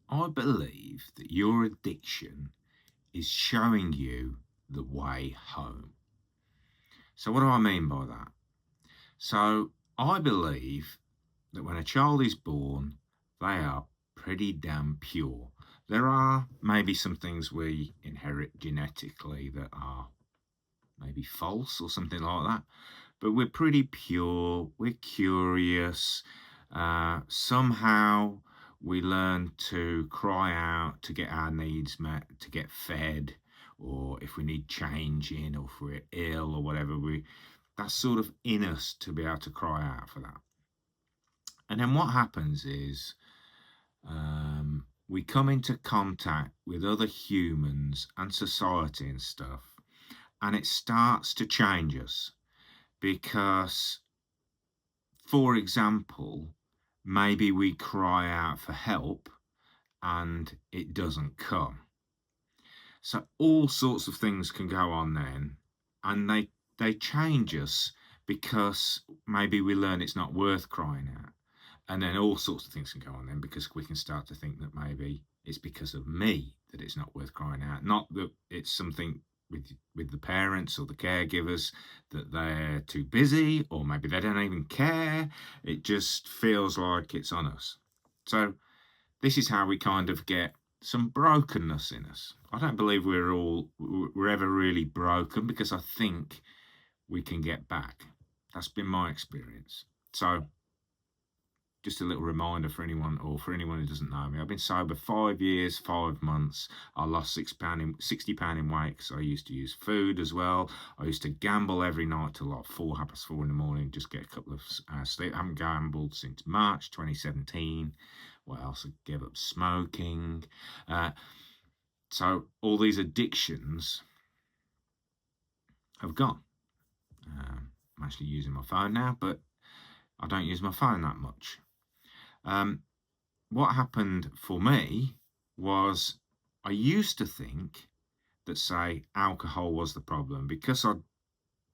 I believe that your addiction is showing you the way home. So, what do I mean by that? So, I believe that when a child is born, they are pretty damn pure. There are maybe some things we inherit genetically that are maybe false or something like that, but we're pretty pure, we're curious. Somehow we learn to cry out to get our needs met, to get fed, or if we need changing, or if we're ill or whatever, that's sort of in us to be able to cry out for that. And then what happens is we come into contact with other humans and society and stuff, and it starts to change us because, for example, maybe we cry out for help and it doesn't come. So all sorts of things can go on then, and they change us because maybe we learn it's not worth crying out. And then all sorts of things can go on then because we can start to think that maybe it's because of me that it's not worth crying out. Not that it's something with the parents or the caregivers that they're too busy or maybe they don't even care. It just feels like it's on us. So this is how we kind of get some brokenness in us. I don't believe we're ever really broken because I think we can get back. That's been my experience. So just a little reminder for anyone who doesn't know me. I've been sober 5 years, 5 months. I lost £60 in weight because I used to use food as well. I used to gamble every night till like 4 in the morning, just get a couple of sleep. I haven't gambled since March 2017. What else? I gave up smoking. So all these addictions have gone. I'm actually using my phone now, but I don't use my phone that much. What happened for me was I used to think that, say, alcohol was the problem because I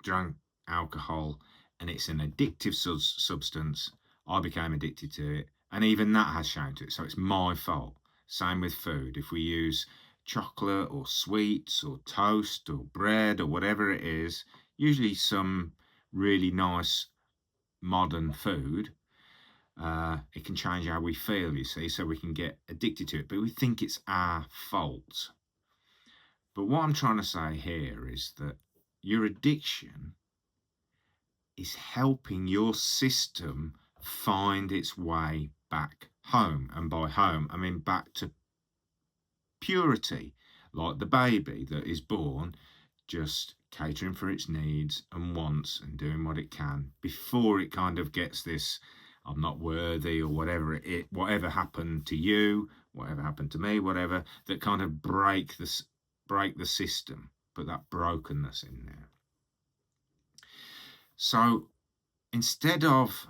drank alcohol and it's an addictive substance. I became addicted to it, and even that has shown to it. So it's my fault. Same with food. If we use chocolate or sweets or toast or bread or whatever it is, usually some really nice modern food, it can change how we feel, you see, so we can get addicted to it, but we think it's our fault. But what I'm trying to say here is that your addiction is helping your system find its way back home. And by home, I mean back to purity, like the baby that is born, just catering for its needs and wants and doing what it can before it kind of gets this I'm not worthy or whatever happened to you, whatever happened to me, whatever, that kind of break the system, put that brokenness in there. So instead of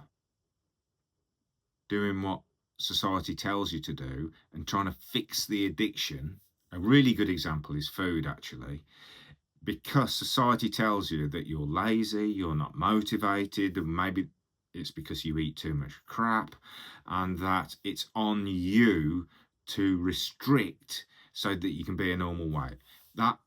doing what society tells you to do and trying to fix the addiction, a really good example is food, actually. Because society tells you that you're lazy, you're not motivated, and maybe it's because you eat too much crap, and that it's on you to restrict so that you can be a normal weight. That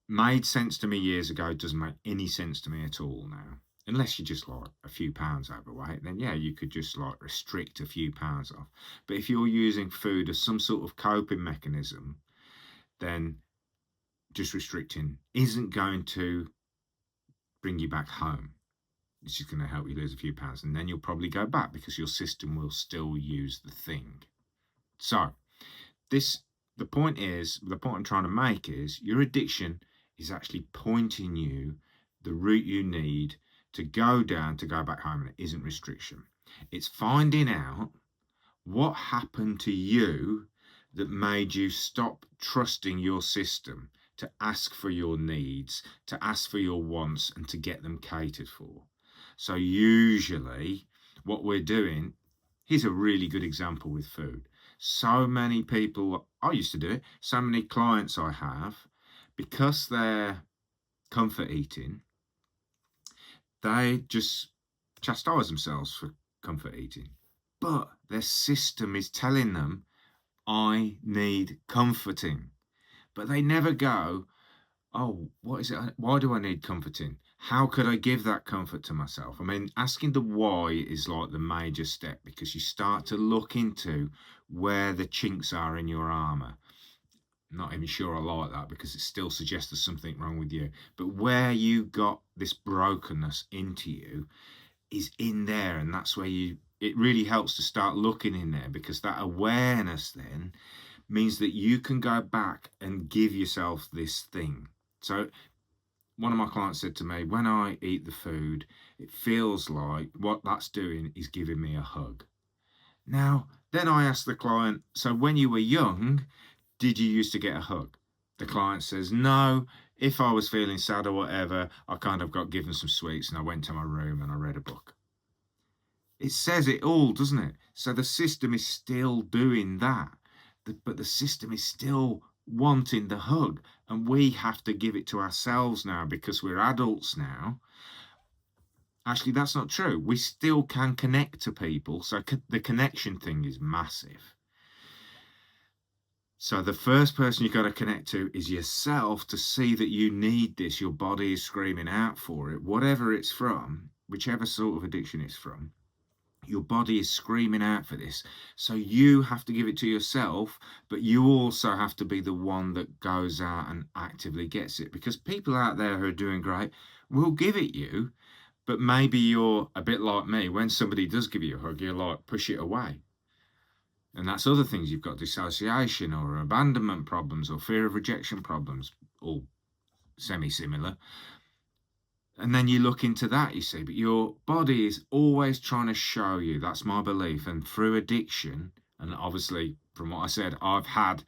made sense to me years ago. It doesn't make any sense to me at all now. Unless you're just like a few pounds overweight, then yeah, you could just like restrict a few pounds off. But if you're using food as some sort of coping mechanism, then just restricting isn't going to bring you back home. It's just going to help you lose a few pounds, and then you'll probably go back because your system will still use the thing. So the point I'm trying to make is your addiction is actually pointing you the route you need to go down to go back home, and it isn't restriction. It's finding out what happened to you that made you stop trusting your system to ask for your needs, to ask for your wants, and to get them catered for. So usually what we're doing, here's a really good example with food. So many people, I used to do it, so many clients I have, because they're comfort eating, they just chastise themselves for comfort eating. But their system is telling them, I need comforting. But they never go, oh, what is it? Why do I need comforting? How could I give that comfort to myself? I mean, asking the why is like the major step, because you start to look into where the chinks are in your armor. Not even sure I like that, because it still suggests there's something wrong with you. But where you got this brokenness into you is in there. And that's where it really helps to start looking in there, because that awareness then means that you can go back and give yourself this thing. So one of my clients said to me, when I eat the food, it feels like what that's doing is giving me a hug. Now, then I asked the client, so when you were young, did you used to get a hug? The client says, no. If I was feeling sad or whatever, I kind of got given some sweets and I went to my room and I read a book. It says it all, doesn't it? So the system is still doing that, but the system is still wanting the hug, and we have to give it to ourselves now because we're adults now. Actually, that's not true. We still can connect to people. So the connection thing is massive. So the first person you've got to connect to is yourself, to see that you need this. Your body is screaming out for it, whatever it's from, whichever sort of addiction it's from. Your body is screaming out for this. So you have to give it to yourself, but you also have to be the one that goes out and actively gets it, because people out there who are doing great will give it you, but maybe you're a bit like me. When somebody does give you a hug, you're like, push it away. And that's other things. You've got dissociation or abandonment problems or fear of rejection problems, all semi-similar. And then you look into that, you see, but your body is always trying to show you. That's my belief. And through addiction, and obviously from what I said, I've had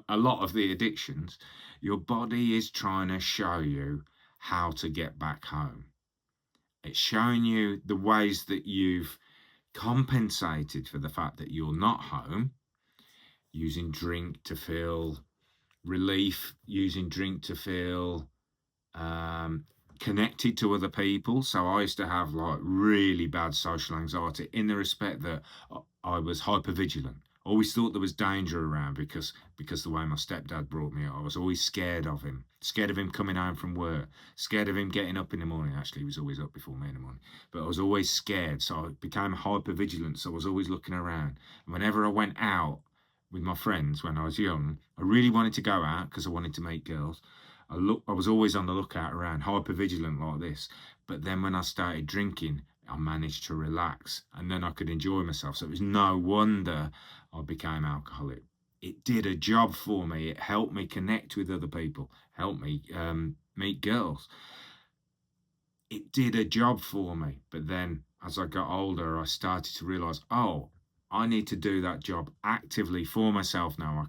a lot of the addictions, your body is trying to show you how to get back home. It's showing you the ways that you've compensated for the fact that you're not home, using drink to feel relief, using drink to feel connected to other people. So I used to have like really bad social anxiety, in the respect that I was hypervigilant. Always thought there was danger around, because the way my stepdad brought me up. I was always scared of him coming home from work, scared of him getting up in the morning. Actually, he was always up before me in the morning, but I was always scared. So I became hypervigilant. So I was always looking around. And whenever I went out with my friends when I was young, I really wanted to go out because I wanted to meet girls. I was always on the lookout around, hypervigilant like this. But then when I started drinking, I managed to relax, and then I could enjoy myself. So it was no wonder I became alcoholic. It did a job for me. It helped me connect with other people, helped me meet girls. It did a job for me. But then as I got older, I started to realize, oh, I need to do that job actively for myself now.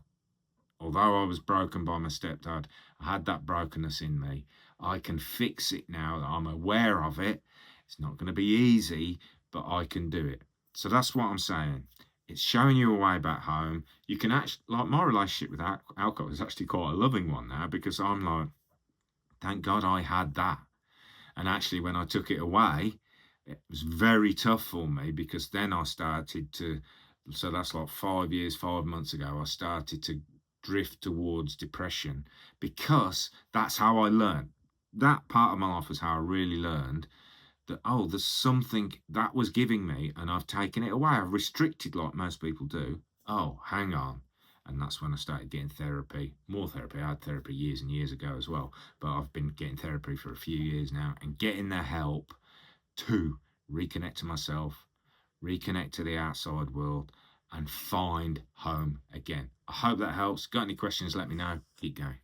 Although I was broken by my stepdad, I had that brokenness in me. I can fix it now that I'm aware of it. It's not going to be easy, but I can do it. So that's what I'm saying. It's showing you a way back home. You can actually, like my relationship with alcohol is actually quite a loving one now, because I'm like, thank God I had that. And actually, when I took it away, it was very tough for me, because then I started to, so that's like 5 months ago, I started to drift towards depression, because that's how I learned. That part of my life was how I really learned that, oh, there's something that was giving me and I've taken it away. I've restricted like most people do. Oh, hang on. And that's when I started getting therapy, more therapy. I had therapy years and years ago as well, but I've been getting therapy for a few years now and getting the help to reconnect to myself, reconnect to the outside world, and find home again. I hope that helps. Got any questions, let me know. Keep going.